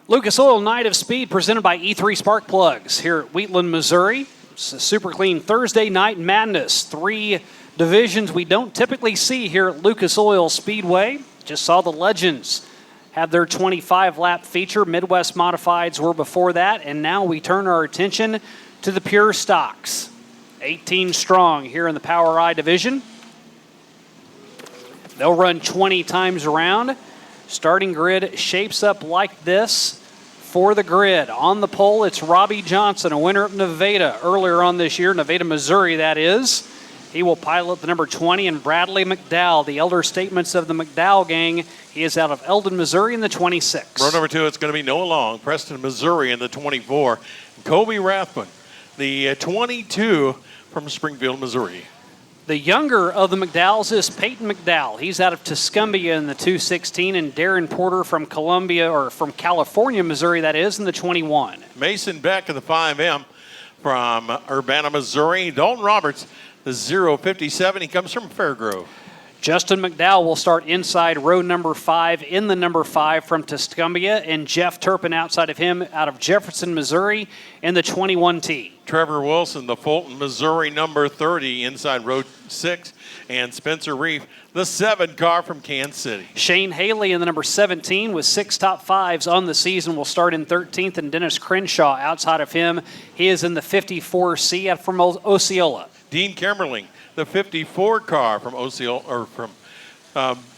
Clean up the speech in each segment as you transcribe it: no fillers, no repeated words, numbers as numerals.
Lucas Oil Night of Speed presented by E3 Spark Plugs here at Wheatland, Missouri. It's a super clean Thursday night madness. 3 divisions we don't typically see here at Lucas Oil Speedway. Just saw the Legends have their 25-lap feature. Midwest Modifieds were before that, and now we turn our attention to the Pure Stocks. 18 strong here in the Power I division. They'll run 20 times around. Starting grid shapes up like this for the grid. On the pole, it's Robbie Johnson, a winner of Nevada earlier on this year, Nevada, Missouri, that is. He will pilot the number 20, and Bradley McDowell, the elder statements of the McDowell gang. He is out of Eldon, Missouri in the 26. Row number 2, it's going to be Noah Long, Preston, Missouri in the 24. Kobe Rathman, the 22 from Springfield, Missouri. The younger of the McDowells is Peyton McDowell. He's out of Tuscumbia in the 216, and Darren Porter from California, Missouri, that is, in the 21. Mason Beck of the 5M from Urbana, Missouri. Dalton Roberts, the 057. He comes from Fairgrove. Justin McDowell will start inside row number 5 in the number 5 from Tuscumbia, and Jeff Turpin outside of him out of Jefferson, Missouri in the 21T. Trevor Wilson, the Fulton, Missouri number 30 inside row 6, and Spencer Reef, the 7 car from Kansas City. Shane Haley in the number 17 with 6 top 5s on the season will start in 13th, and Dennis Crenshaw outside of him. He is in the 54C from Osceola. Dean Kimmerling, the 54 car from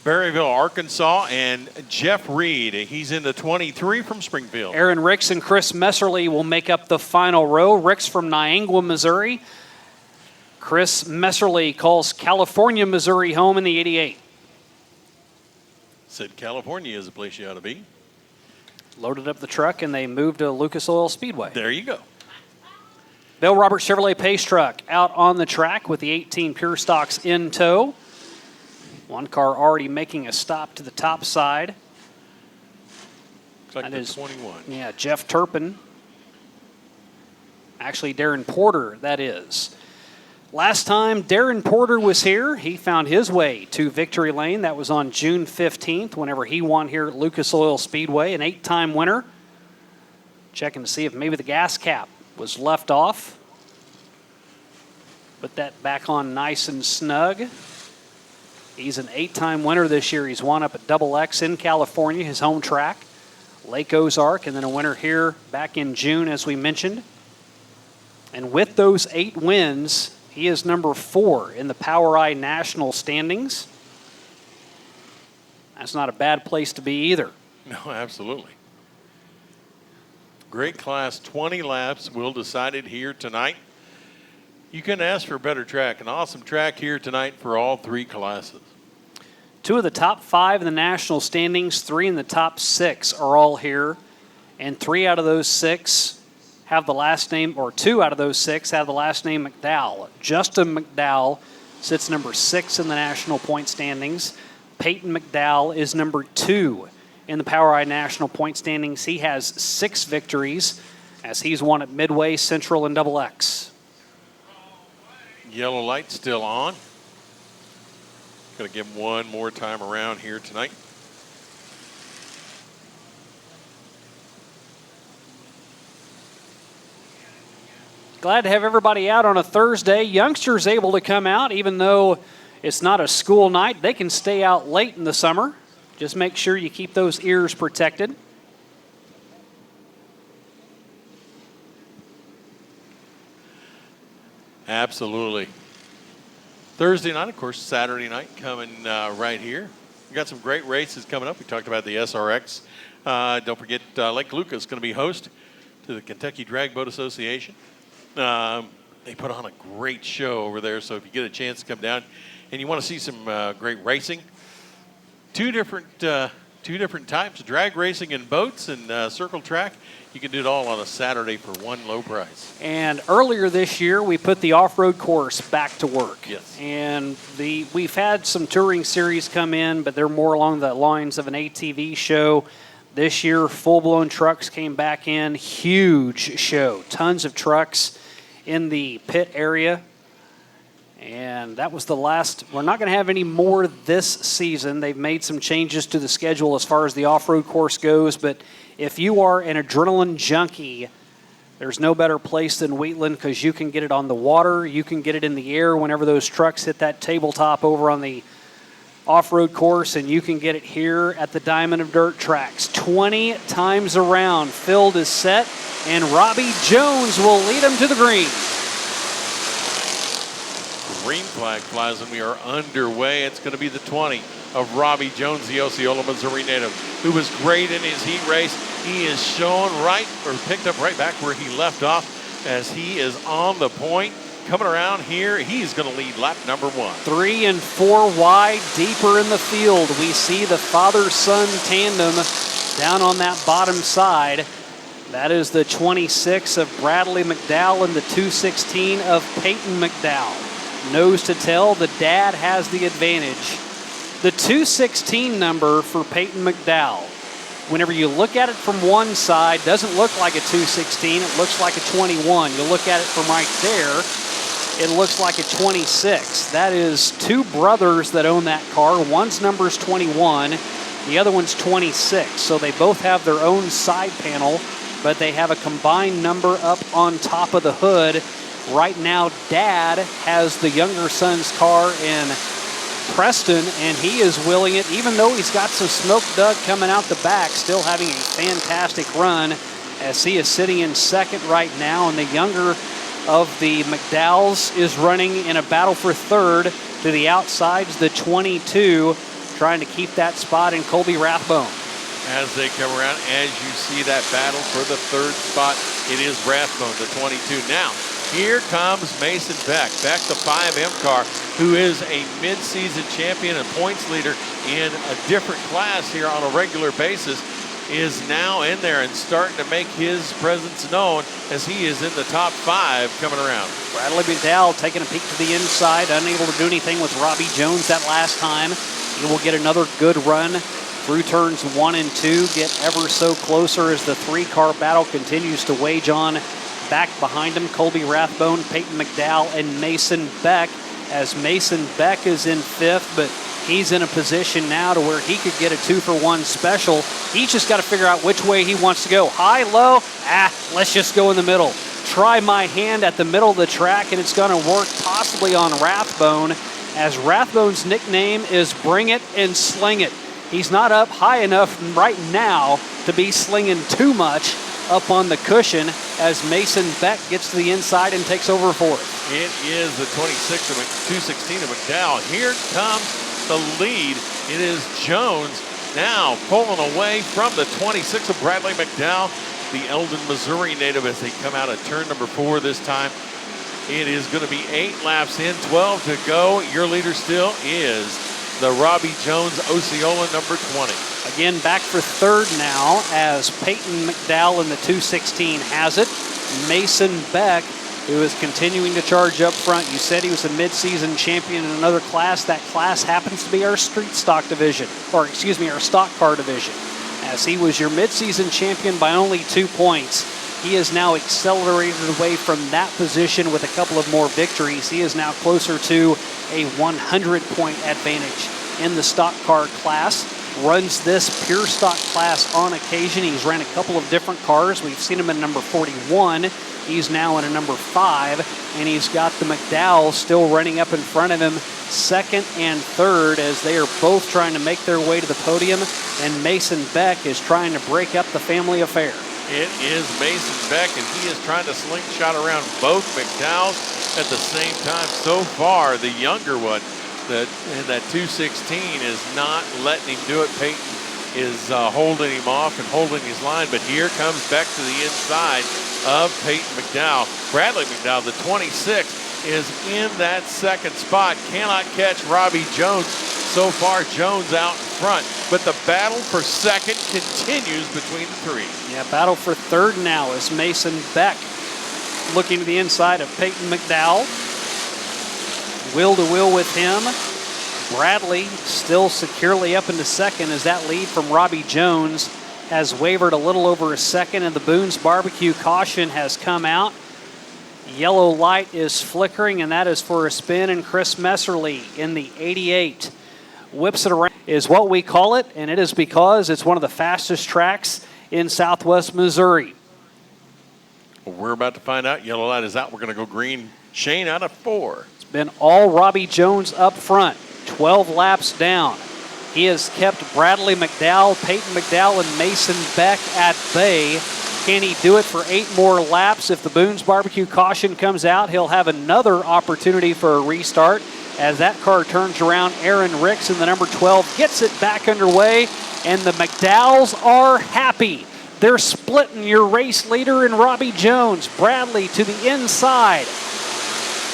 Berryville, Arkansas, and Jeff Reed. He's in the 23 from Springfield. Aaron Ricks and Chris Messerly will make up the final row. Ricks from Niangua, Missouri. Chris Messerly calls California, Missouri home in the 88. Said California is a place you ought to be. Loaded up the truck and they moved to Lucas Oil Speedway. There you go. Bill Roberts Chevrolet Pace truck out on the track with the 18 Pure Stocks in tow. One car already making a stop to the top side. Looks like that is 21. Yeah, Jeff Turpin. Actually, Darren Porter, that is. Last time Darren Porter was here, he found his way to victory lane. That was on June 15th, whenever he won here at Lucas Oil Speedway, an 8-time winner. Checking to see if maybe the gas cap was left off. Put that back on nice and snug. He's an 8-time winner this year. He's won up at Double X in California, his home track. Lake Ozark, and then a winner here back in June, as we mentioned. And with those 8 wins, he is number 4 in the Power I National standings. That's not a bad place to be either. No, absolutely. Great class, 20 laps. We'll decide it here tonight. You couldn't ask for a better track. An awesome track here tonight for all 3 classes. 2 of the top 5 in the national standings, 3 in the top 6 are all here. And 3 out of those 6 have the last name, or 2 out of those 6 have the last name McDowell. Justin McDowell sits number 6 in the national point standings. Peyton McDowell is number 2 in the Power I National point standings. He has 6 victories as he's won at Midway, Central, and Double X. Yellow light still on. Going to give him one more time around here tonight. Glad to have everybody out on a Thursday. Youngsters able to come out, even though it's not a school night. They can stay out late in the summer. Just make sure you keep those ears protected. Absolutely. Thursday night, of course, Saturday night coming right here. We got some great races coming up. We talked about the SRX. Don't forget, Lake Lucas is going to be host to the Kentucky Drag Boat Association. They put on a great show over there, so if you get a chance to come down and you want to see some great racing, two different types of drag racing and boats and circle track. You can do it all on a Saturday for one low price. And earlier this year, we put the off-road course back to work. Yes. And we've had some touring series come in, but they're more along the lines of an ATV show. This year, full-blown trucks came back in. Huge show. Tons of trucks in the pit area. And that was the last. We're not going to have any more this season. They've made some changes to the schedule as far as the off-road course goes. But if you are an adrenaline junkie, there's no better place than Wheatland because you can get it on the water. You can get it in the air whenever those trucks hit that tabletop over on the off-road course, and you can get it here at the Diamond of Dirt tracks. 20 times around, field is set, and Robbie Jones will lead him to the green. Green flag flies and we are underway. It's going to be the 20 of Robbie Jones, the Osceola, Missouri native, who was great in his heat race. He is shown picked up right back where he left off as he is on the point. Coming around here, he's going to lead lap number 1. 3 and 4 wide, deeper in the field. We see the father-son tandem down on that bottom side. That is the 26 of Bradley McDowell and the 216 of Peyton McDowell. Nose to tail, the dad has the advantage. The 216 number for Peyton McDowell, whenever you look at it from one side, doesn't look like a 216, it looks like a 21. You look at it from right there, it looks like a 26. That is two brothers that own that car. One's number is 21, the other one's 26. So they both have their own side panel, but they have a combined number up on top of the hood. Right now, Dad has the younger son's car in Preston, and he is willing it, even though he's got some smoke dug coming out the back, still having a fantastic run as he is sitting in second right now, and the younger of the McDowells is running in a battle for third. To the outsides, the 22, trying to keep that spot in Colby Rathbone. As they come around, as you see that battle for the third spot, it is Rathbone, the 22. Now, here comes Mason Beck, the 5M car, who is a mid-season champion and points leader in a different class here on a regular basis, is now in there and starting to make his presence known as he is in the top 5 coming around. Bradley McDowell taking a peek to the inside, unable to do anything with Robbie Jones that last time. He will get another good run through turns 1 and 2, get ever so closer as the 3-car battle continues to wage on. Back behind him, Colby Rathbone, Peyton McDowell, and Mason Beck, as Mason Beck is in 5th, but he's in a position now to where he could get a 2-for-1 special. He's just got to figure out which way he wants to go. High, low, let's just go in the middle. Try my hand at the middle of the track, and it's going to work possibly on Rathbone, as Rathbone's nickname is Bring It and Sling It. He's not up high enough right now to be slinging too much up on the cushion as Mason Beck gets to the inside and takes over fourth. It is the 216 of McDowell. Here comes the lead. It is Jones now pulling away from the 26 of Bradley McDowell, the Eldon, Missouri native, as they come out of turn number 4 this time. It is going to be 8 laps in, 12 to go. Your leader still is the Robbie Jones Osceola number 20. Again, back for third now as Peyton McDowell in the 216 has it. Mason Beck, who is continuing to charge up front. You said he was a mid-season champion in another class. That class happens to be our street stock division, or excuse me, our stock car division. As he was your mid-season champion by only 2 points, he is now accelerated away from that position with a couple of more victories. He is now closer to a 100-point advantage in the stock car class. Runs this pure stock class on occasion. He's ran a couple of different cars. We've seen him in number 41. He's now in a number 5, and he's got the McDowell still running up in front of him, second and third, as they are both trying to make their way to the podium, and Mason Beck is trying to break up the family affair. It is Mason Beck, and he is trying to slingshot around both McDowells at the same time. So far, the younger one, that 216, is not letting him do it. Peyton is holding him off and holding his line, but here comes Beck to the inside of Peyton McDowell. Bradley McDowell, the 26, is in that second spot. Cannot catch Robbie Jones. So far, Jones out in front, but the battle for second continues between the 3. Yeah, battle for third now is Mason Beck looking to the inside of Peyton McDowell. Wheel to wheel with him. Bradley still securely up into second as that lead from Robbie Jones has wavered a little over a second, and the Boone's Barbecue caution has come out. Yellow light is flickering, and that is for a spin, and Chris Messerly in the 88 whips it around, is what we call it, and it is because it's one of the fastest tracks in Southwest Missouri. Well, we're about to find out. Yellow light is out. We're going to go green. Shane out of 4. It's been all Robbie Jones up front, 12 laps down. He has kept Bradley McDowell, Peyton McDowell, and Mason Beck at bay. Can he do it for 8 more laps? If the Boone's Barbecue caution comes out, he'll have another opportunity for a restart. As that car turns around, Aaron Ricks in the number 12 gets it back underway, and the McDowells are happy. They're splitting your race leader and Robbie Jones. Bradley to the inside.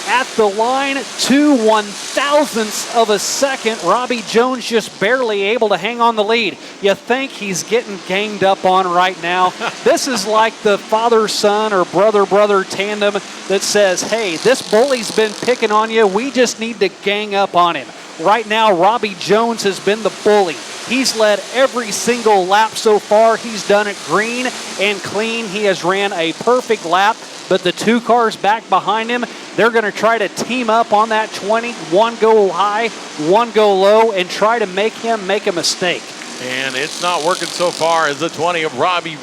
At the line, 2 1/1000ths of a second. Robbie Jones just barely able to hang on the lead. You think he's getting ganged up on right now. This is like the father-son or brother-brother tandem that says, hey, this bully's been picking on you. We just need to gang up on him. Right now, Robbie Jones has been the bully. He's led every single lap so far. He's done it green and clean. He has ran a perfect lap, but the 2 cars back behind him, they're going to try to team up on that 20, one go high, one go low, and try to make him make a mistake. And it's not working so far as the 20 of Robbie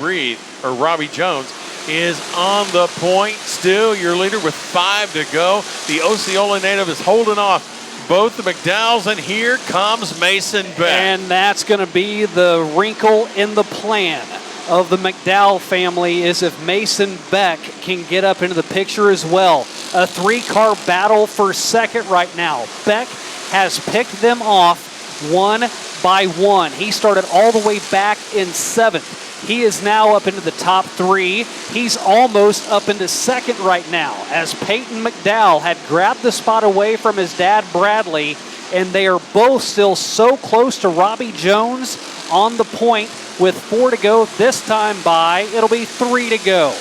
Jones is on the point still. Your leader with 5 to go. The Osceola native is holding off both the McDowells, and here comes Mason Beck. And that's going to be the wrinkle in the plan of the McDowell family, is if Mason Beck can get up into the picture as well. A 3-car battle for second right now. Beck has picked them off one by one. He started all the way back in 7th. He is now up into the top 3. He's almost up into second right now, as Peyton McDowell had grabbed the spot away from his dad, Bradley, and they are both still so close to Robbie Jones on the point with 4 to go. This time by, it'll be 3 to go.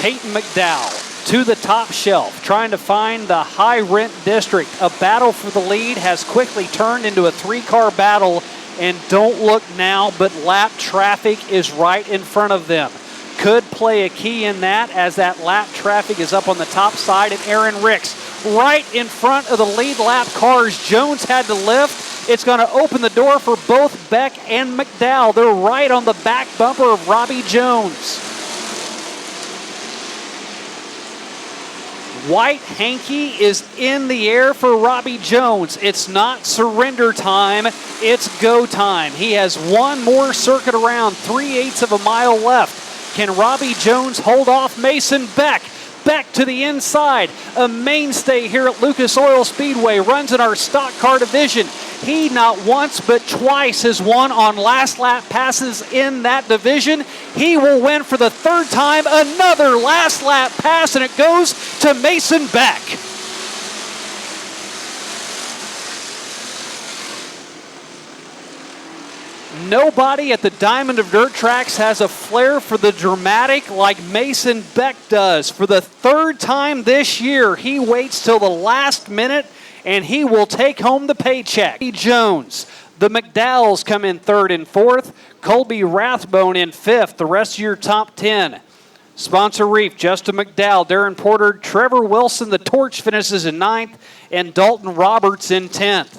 Peyton McDowell to the top shelf, trying to find the high rent district. A battle for the lead has quickly turned into a 3-car battle, and don't look now, but lap traffic is right in front of them. Could play a key in that, as that lap traffic is up on the top side, and Aaron Ricks right in front of the lead lap cars. Jones had to lift. It's going to open the door for both Beck and McDowell. They're right on the back bumper of Robbie Jones. White hanky is in the air for Robbie Jones. It's not surrender time, it's go time. He has one more circuit around, 3/8 of a mile left. Can Robbie Jones hold off Mason Beck? Beck to the inside, a mainstay here at Lucas Oil Speedway, runs in our stock car division. He not once but twice has won on last lap passes in that division. He will win for the 3rd time, another last lap pass, and it goes to Mason Beck. Nobody at the Diamond of Dirt Tracks has a flair for the dramatic like Mason Beck does. For the 3rd time this year, he waits till the last minute, and he will take home the paycheck. Jones, the McDowells come in 3rd and 4th. Colby Rathbone in 5th. The rest of your top 10. Sponsor Reef, Justin McDowell, Darren Porter, Trevor Wilson, the Torch finishes in 9th, and Dalton Roberts in 10th.